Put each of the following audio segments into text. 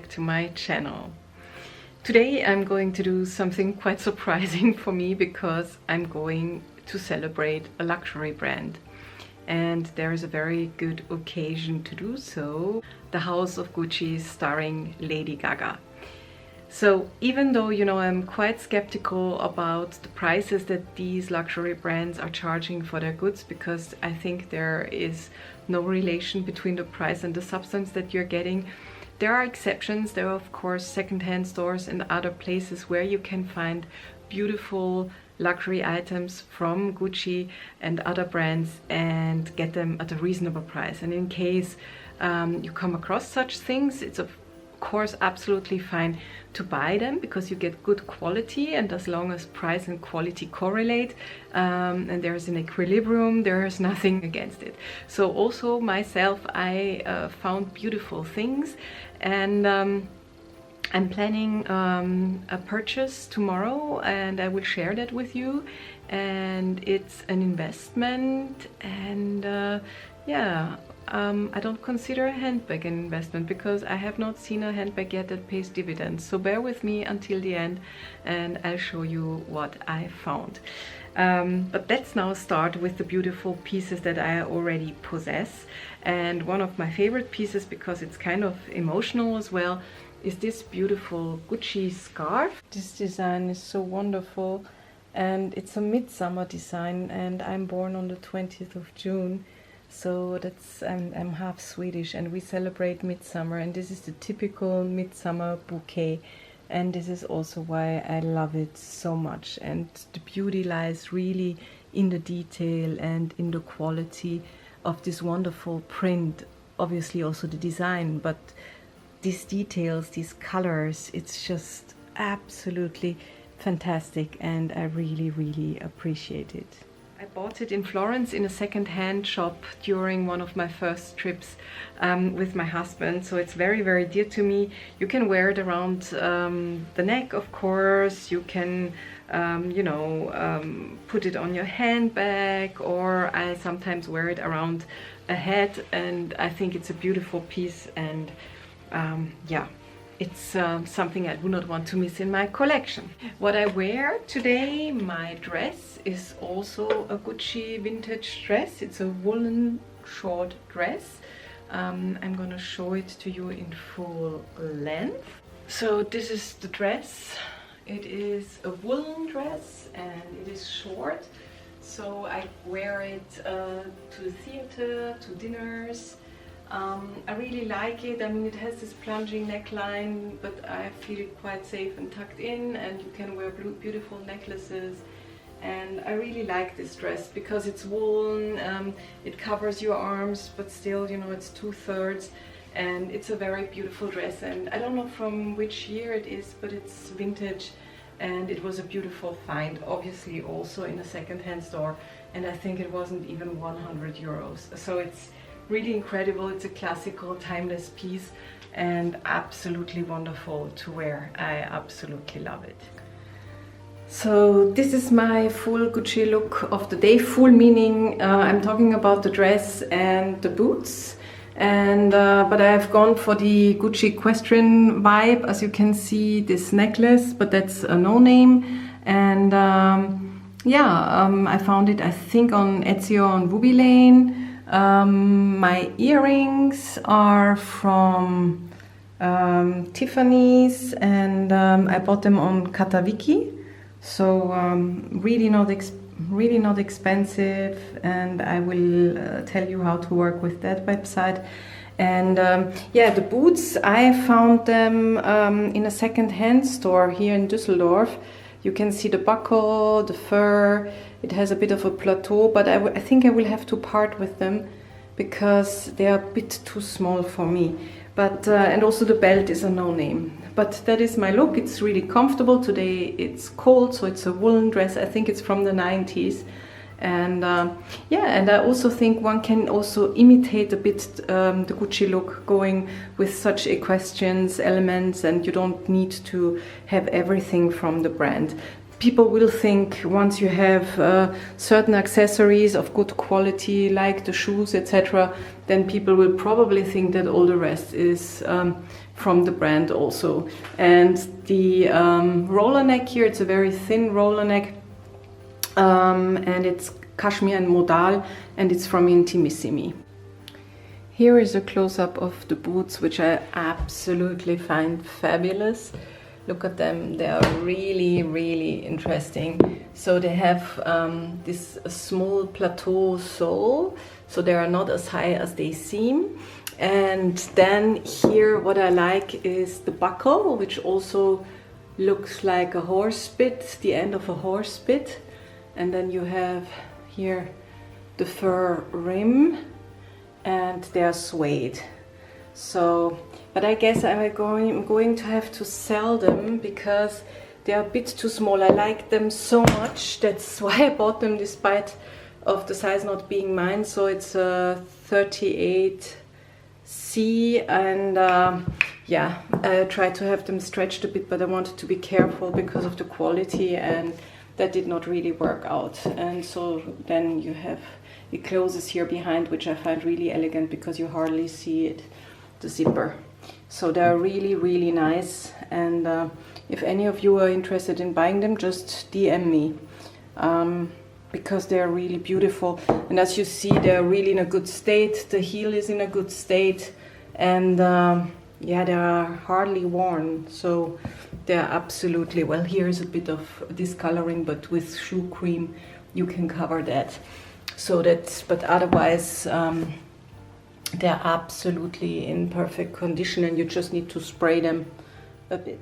back to my channel. Today I'm going to do something quite surprising for me because I'm going to celebrate a luxury brand. And there is a very good occasion to do so. The House of Gucci starring Lady Gaga. So even though, you know, I'm quite skeptical about the prices that these luxury brands are charging for their goods, because I think there is no relation between the price and the substance that you're getting. There are exceptions. There are of course secondhand stores and other places where you can find beautiful luxury items from Gucci and other brands and get them at a reasonable price. And in case you come across such things, it's of course absolutely fine to buy them because you get good quality, and as long as price and quality correlate and there's an equilibrium, there's nothing against it. So also myself, I found beautiful things, and I'm planning a purchase tomorrow and I will share that with you. And it's an investment, and yeah, I don't consider a handbag an investment because I have not seen a handbag yet that pays dividends. So bear with me until the end and I'll show you what I found. But let's now start with the beautiful pieces that I already possess. And one of my favorite pieces, because it's kind of emotional as well, is this beautiful Gucci scarf. This design is so wonderful, and it's a midsummer design, and I'm born on the 20th of June. So that's, I'm half Swedish and we celebrate midsummer, and this is the typical midsummer bouquet, and this is also why I love it so much. And the beauty lies really in the detail and in the quality of this wonderful print. Obviously also the design, but these details, these colors, it's just absolutely fantastic, and I really appreciate it. I bought it in Florence in a second-hand shop during one of my first trips with my husband, so it's very dear to me. You can wear it around the neck, of course. You can you know, put it on your handbag, or I sometimes wear it around a head, and I think it's a beautiful piece. And yeah, it's something I do not want to miss in my collection. What I wear today, my dress, is also a Gucci vintage dress. It's a woolen short dress. I'm gonna show it to you in full length. So this is the dress. It is a woolen dress and it is short. So I wear it to the theater, to dinners. I really like it. I mean, it has this plunging neckline, but I feel quite safe and tucked in, and you can wear beautiful necklaces. And I really like this dress because it's woolen, it covers your arms, but still, you know, it's 2/3, and it's a very beautiful dress. And I don't know from which year it is, but it's vintage, and it was a beautiful find, obviously also in a second-hand store, and I think it wasn't even 100 euros. So it's really incredible. It's a classical, timeless piece and absolutely wonderful to wear. I absolutely love it. So this is my full Gucci look of the day. Full meaning I'm talking about the dress and the boots. And but I've gone for the Gucci equestrian vibe. As you can see, this necklace, but that's a no-name. And yeah, I found it, I think, on Etsy or on Ruby Lane. My earrings are from Tiffany's, and I bought them on Catawiki, so really not expensive, and I will tell you how to work with that website. And yeah, the boots, I found them in a second-hand store here in Düsseldorf. You can see the buckle, the fur. It has a bit of a plateau, but I think I will have to part with them because they are a bit too small for me. But and also the belt is a no-name. But that is my look. It's really comfortable. Today it's cold, so it's a woolen dress. I think it's from the 90s. And yeah, and I also think one can also imitate a bit the Gucci look, going with such equestrians elements, and you don't need to have everything from the brand. People will think once you have certain accessories of good quality, like the shoes, etc., then people will probably think that all the rest is from the brand also. And the roller neck here, it's a very thin roller neck, and it's cashmere and modal, and it's from Intimissimi. Here is a close-up of the boots, which I absolutely find fabulous. Look at them, they are really, really interesting. So they have this small plateau sole, so they are not as high as they seem. And then here what I like is the buckle, which also looks like a horse bit, the end of a horse bit. And then you have here the fur rim, and they are suede. So, but I guess I'm going to have to sell them because they are a bit too small. I like them so much, that's why I bought them despite of the size not being mine. So it's a 38C, and yeah, I tried to have them stretched a bit, but I wanted to be careful because of the quality, and that did not really work out. And so then you have, it closes here behind, which I find really elegant because you hardly see it, the zipper. So they're really, really nice. And if any of you are interested in buying them, just DM me, because they're really beautiful. And as you see, they're really in a good state. The heel is in a good state, and yeah, they are hardly worn. So they're absolutely, well, here's a bit of discoloring, but with shoe cream you can cover that. So that's, but otherwise they're absolutely in perfect condition, and you just need to spray them a bit.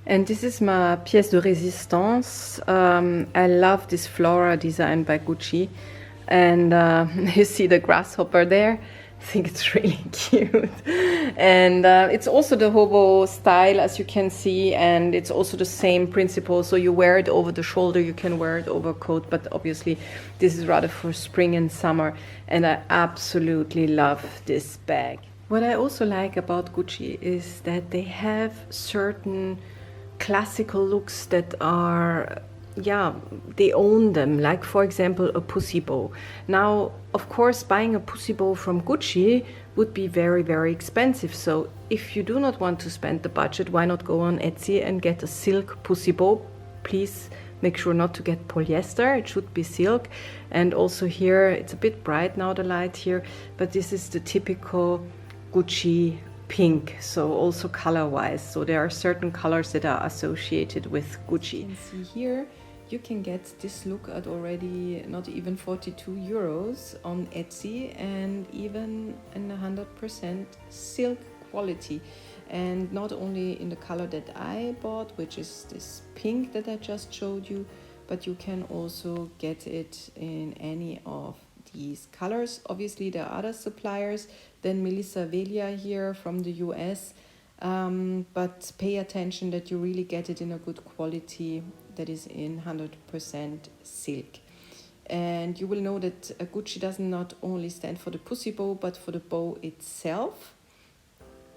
And this is my pièce de résistance. I love this Floral design by Gucci, and you see the grasshopper there. I think it's really cute. And it's also the hobo style, as you can see, and it's also the same principle. So you wear it over the shoulder, you can wear it over a coat, but obviously this is rather for spring and summer, and I absolutely love this bag. What I also like about Gucci is that they have certain classical looks that are, yeah, they own them, like for example a pussy bow. Now, of course, buying a pussy bow from Gucci would be very, very expensive. So if you do not want to spend the budget, why not go on Etsy and get a silk pussy bow? Please make sure not to get polyester, it should be silk. And also here, it's a bit bright now, the light here, but this is the typical Gucci pink, so also color-wise. So there are certain colors that are associated with Gucci. You can see here, you can get this look at already not even 42 euros on Etsy, and even in 100% silk quality. And not only in the color that I bought, which is this pink that I just showed you, but you can also get it in any of these colors. Obviously there are other suppliers than Melissa Velia here from the US, but pay attention that you really get it in a good quality that is in 100% silk. And you will know that Gucci does not only stand for the pussy bow, but for the bow itself.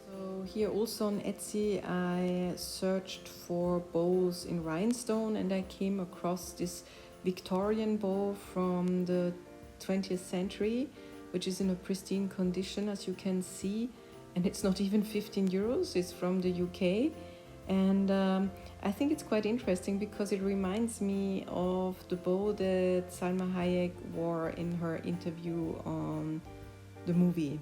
So here also on Etsy I searched for bows in rhinestone, and I came across this Victorian bow from the 20th century, which is in a pristine condition, as you can see, and it's not even 15 euros, it's from the UK. And I think it's quite interesting because it reminds me of the bow that Salma Hayek wore in her interview on the movie.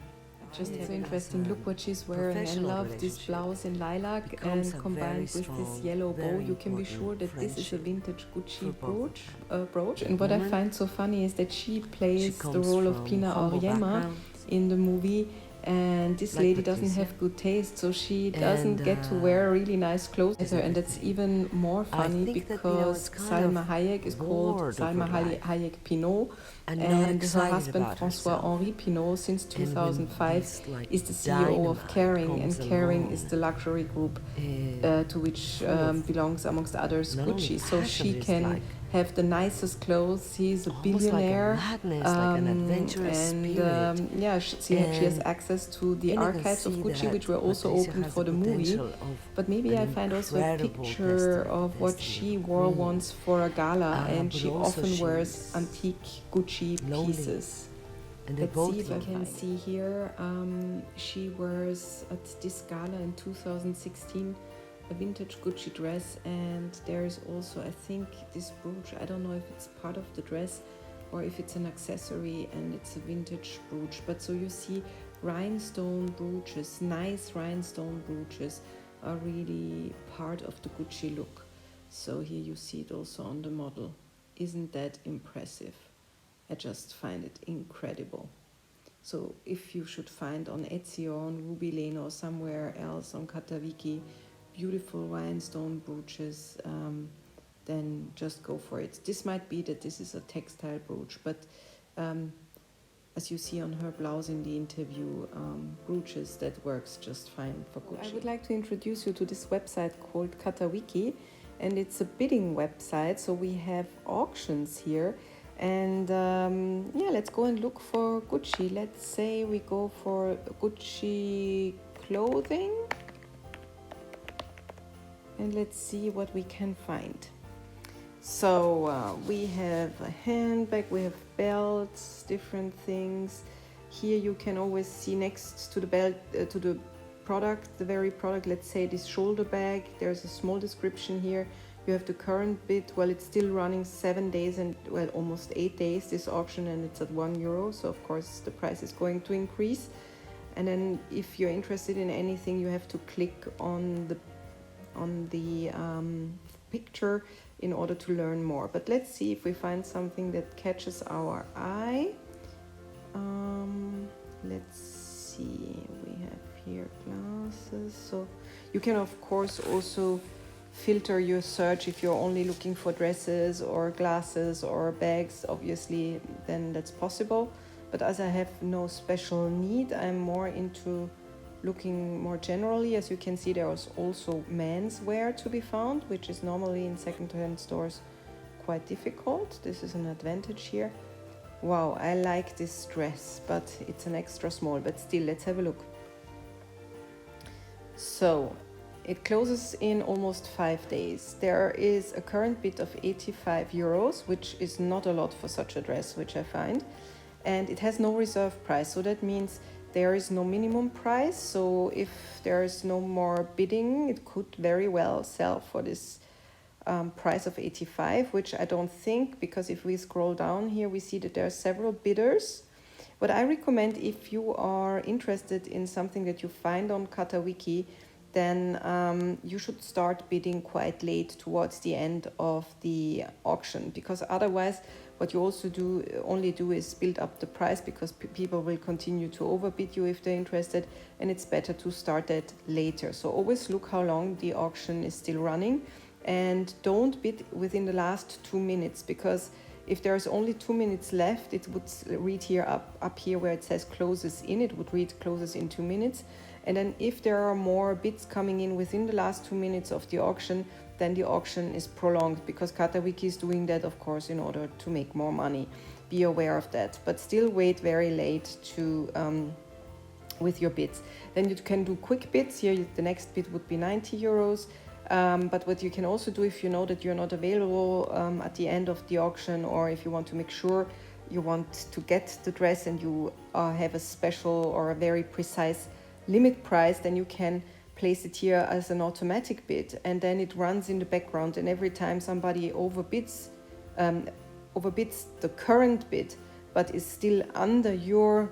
Just so interesting. Look what she's wearing. I love this blouse in lilac, and combined with this yellow bow, you can be sure that this is a vintage Gucci brooch. And what I find so funny is that she plays the role of Pina Auriemma in the movie, and this lady doesn't have good taste, so she doesn't get to wear really nice clothes. And that's even more funny because Salma Hayek is called Salma Hayek Pinault, and her husband François-Henri Pinault since 2005 is the CEO of Kering, and Kering is the luxury group to which belongs amongst others Gucci. So she can have the nicest clothes. He's a billionaire, yeah, she has access to the archives of Gucci, which were also opened for the movie. But maybe I find also a picture of what she wore once for a gala, and she often wears antique Gucci pieces. And they Let's both see if I can fine. see here. She wears at this gala in 2016 a vintage Gucci dress, and there's also, I think, this brooch. I don't know if it's part of the dress or if it's an accessory, and it's a vintage brooch. But so you see rhinestone brooches, nice rhinestone brooches are really part of the Gucci look. So here you see it also on the model. Isn't that impressive? I just find it incredible. So if you should find on Etsy or on Ruby Lane or somewhere else on Catawiki beautiful rhinestone brooches, then just go for it. This might be that this is a textile brooch, but as you see on her blouse in the interview, brooches, that works just fine for Gucci. I would like to introduce you to this website called Catawiki, and it's a bidding website. So we have auctions here, and yeah, let's go and look for Gucci. Let's say we go for Gucci clothing, and let's see what we can find. So we have a handbag, we have belts, different things. Here you can always see next to the belt, to the product, the very product, let's say this shoulder bag, there's a small description here. You have the current bid. Well, it's still running 7 days and, well, almost 8 days, this auction, and it's at €1. So of course the price is going to increase. And then if you're interested in anything, you have to click on the picture in order to learn more. But let's see if we find something that catches our eye. Let's see, we have here glasses. So you can of course also filter your search if you're only looking for dresses or glasses or bags, obviously, then that's possible. But as I have no special need, I'm more into looking more generally. As you can see, there is also menswear to be found, which is normally in second-hand stores quite difficult. This is an advantage here. Wow, I like this dress, but it's an extra small, but still, let's have a look. So it closes in almost 5 days. There is a current bid of €85, which is not a lot for such a dress, which I find. And it has no reserve price, so that means there is no minimum price. So if there is no more bidding, it could very well sell for this price of 85, which I don't think, because if we scroll down here, we see that there are several bidders. What I recommend, if you are interested in something that you find on Catawiki, then you should start bidding quite late, towards the end of the auction, because otherwise what you also only do is build up the price, because people will continue to overbid you if they're interested, and it's better to start that later. So always look how long the auction is still running, and don't bid within the last 2 minutes, because if there's only 2 minutes left, it would read here up here where it says closes in, it would read closes in 2 minutes. And then if there are more bids coming in within the last 2 minutes of the auction, then the auction is prolonged, because Catawiki is doing that, of course, in order to make more money. Be aware of that, but still wait very late to with your bids. Then you can do quick bids. Here the next bid would be €90. But what you can also do, if you know that you're not available at the end of the auction, or if you want to make sure you want to get the dress and you have a special or a very precise limit price, then you can place it here as an automatic bid, and then it runs in the background, and every time somebody overbids the current bid but is still under your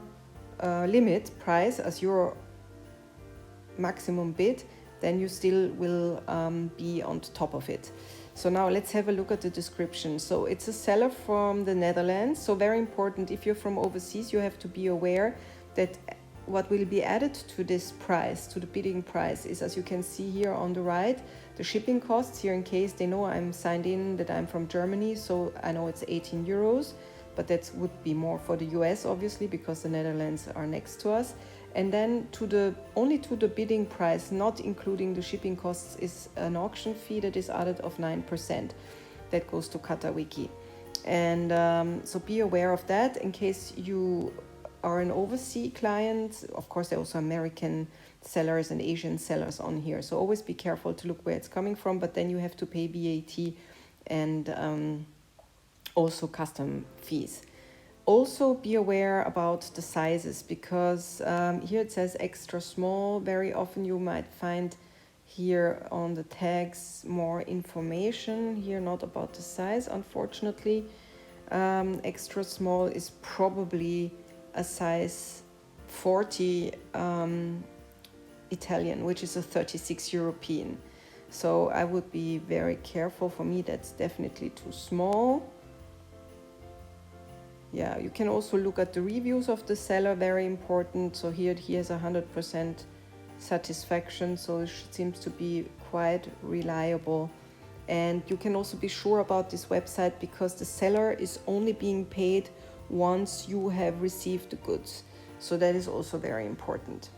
limit price as your maximum bid, then you still will be on top of it. So now let's have a look at the description. So it's a seller from the Netherlands. So very important, if you're from overseas, you have to be aware that what will be added to this price, to the bidding price, is, as you can see here on the right, the shipping costs. Here, in case they know I'm signed in that I'm from Germany, so I know it's €18, but that would be more for the US, obviously, because the Netherlands are next to us. And then only to the bidding price, not including the shipping costs, is an auction fee that is added of 9%. That goes to Catawiki. And so be aware of that in case you are an overseas client. Of course, there are also American sellers and Asian sellers on here. So always be careful to look where it's coming from, but then you have to pay VAT and also custom fees. Also be aware about the sizes, because here it says extra small. Very often you might find here on the tags more information. Here not about the size, unfortunately. Extra small is probably a size 40 Italian, which is a 36 European. So I would be very careful. For me, that's definitely too small. Yeah, you can also look at the reviews of the seller, very important. So here he has 100% satisfaction, so it seems to be quite reliable. And you can also be sure about this website because the seller is only being paid once you have received the goods. So that is also very important.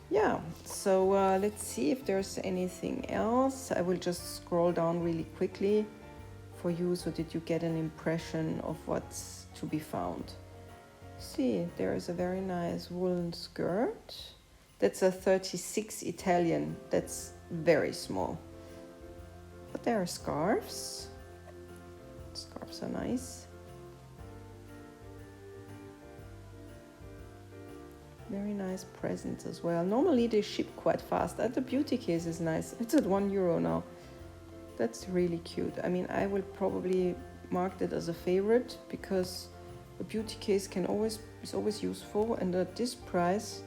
Yeah, so let's see if there's anything else. I will just scroll down really quickly for you so that you get an impression of what's to be found. See, there is a very nice woolen skirt. That's a 36 Italian. That's very small. But there are scarves. Scarves are nice. Very nice presents as well. Normally they ship quite fast. And the beauty case is nice. It's at €1 now. That's really cute. I mean, I will probably mark that as a favorite because a beauty case is always useful, and at this price,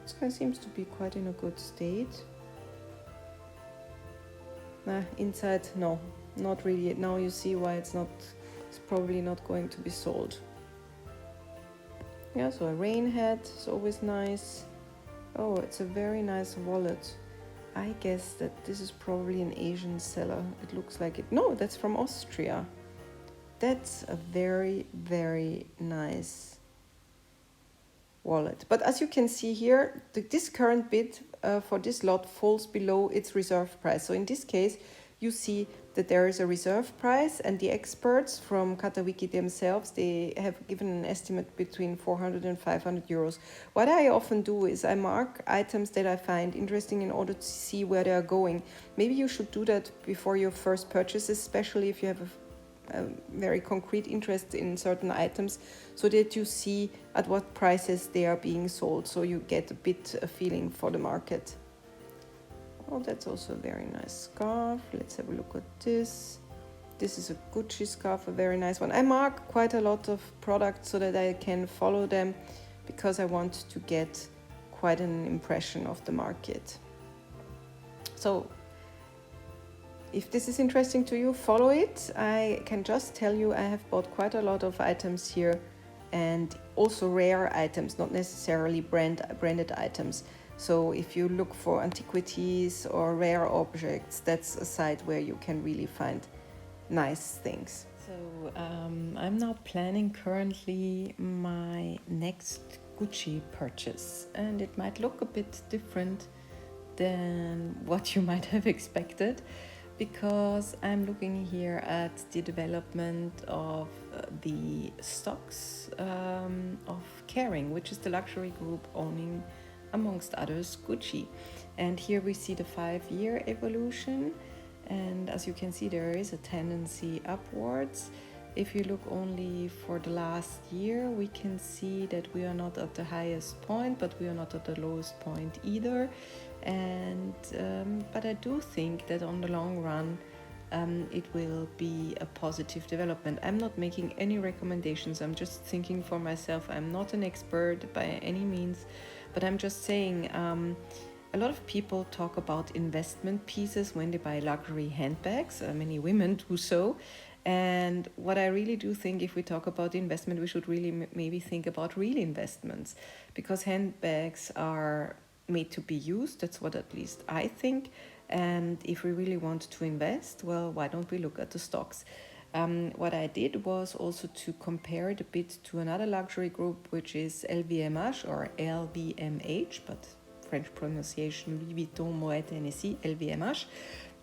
this guy seems to be quite in a good state. Inside, no, not really. Now you see why it's probably not going to be sold. Yeah, so a rain hat is always nice. Oh, it's a very nice wallet. I guess that this is probably an Asian seller. It looks like it. No, that's from Austria. That's a very, very nice wallet. But as you can see here, this current bid for this lot falls below its reserve price. So in this case, you see that there is a reserve price, and the experts from Catawiki themselves, they have given an estimate between 400 and 500 euros. What I often do is I mark items that I find interesting in order to see where they are going. Maybe you should do that before your first purchases, especially if you have a very concrete interest in certain items, so that you see at what prices they are being sold, so you get a feeling for the market. Oh, that's also a very nice scarf. Let's have a look at this. This is a Gucci scarf, a very nice one. I mark quite a lot of products so that I can follow them, because I want to get quite an impression of the market. So if this is interesting to you, follow it. I can just tell you I have bought quite a lot of items here, and also rare items, not necessarily branded items. So if you look for antiquities or rare objects, that's a site where you can really find nice things. So I'm now planning currently my next Gucci purchase, and it might look a bit different than what you might have expected, because I'm looking here at the development of the stocks of Kering, which is the luxury group owning, amongst others, Gucci. And here we see the 5-year evolution, and as you can see, there is a tendency upwards. If you look only for the last year, we can see that we are not at the highest point, but we are not at the lowest point either. And but I do think that on the long run it will be a positive development. I'm not making any recommendations, I'm just thinking for myself. I'm not an expert by any means, but I'm just saying a lot of people talk about investment pieces when they buy luxury handbags. Many women do so. And what I really do think, if we talk about investment, we should really maybe think about real investments, because handbags are made to be used. That's what at least I think. And if we really want to invest, well, why don't we look at the stocks? What I did was also to compare it a bit to another luxury group, which is LVMH or LVMH, but French pronunciation Louis Vuitton, Moet Hennessy, LVMH.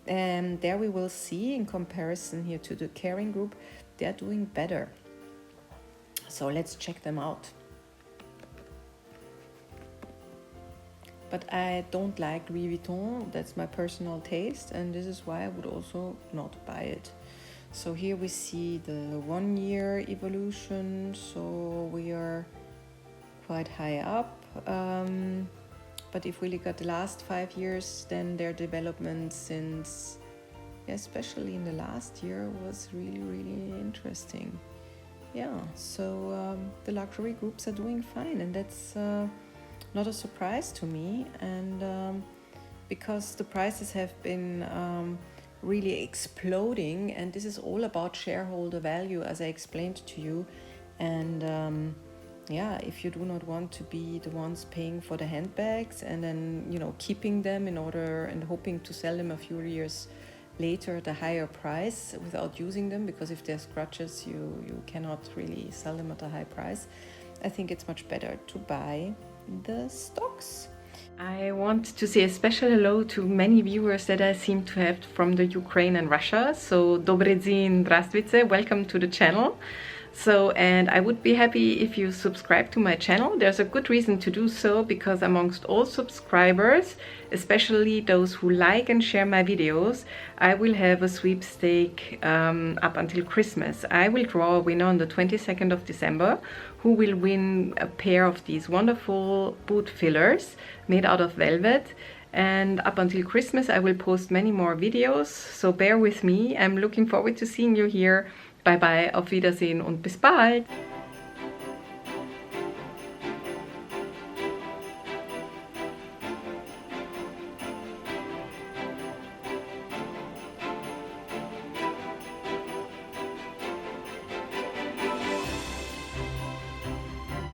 And there we will see, in comparison here to the Kering group, they're doing better. So let's check them out. But I don't like Louis Vuitton, that's my personal taste, and this is why I would also not buy it. So here we see the 1 year evolution, so we are quite high up. But if we look at the last 5 years, then their development since, especially in the last year, was really, really interesting. Yeah, so the luxury groups are doing fine, and that's not a surprise to me. And because the prices have been really exploding, and this is all about shareholder value, as I explained to you. And yeah, if you do not want to be the ones paying for the handbags and then, you know, keeping them in order and hoping to sell them a few years later at a higher price without using them, because if they're scratches, you cannot really sell them at a high price, I think it's much better to buy the stocks. I want to say a special hello to many viewers that I seem to have from the Ukraine and Russia. So, Dobry dzień, здравствуйте, welcome to the channel. So, and I would be happy if you subscribe to my channel. There's a good reason to do so, because amongst all subscribers, especially those who like and share my videos, I will have a sweepstake up until Christmas. I will draw a winner on the 22nd of December who will win a pair of these wonderful boot fillers made out of velvet. And up until Christmas I will post many more videos, so bear with me. I'm looking forward to seeing you here. Bye bye, auf Wiedersehen und bis bald!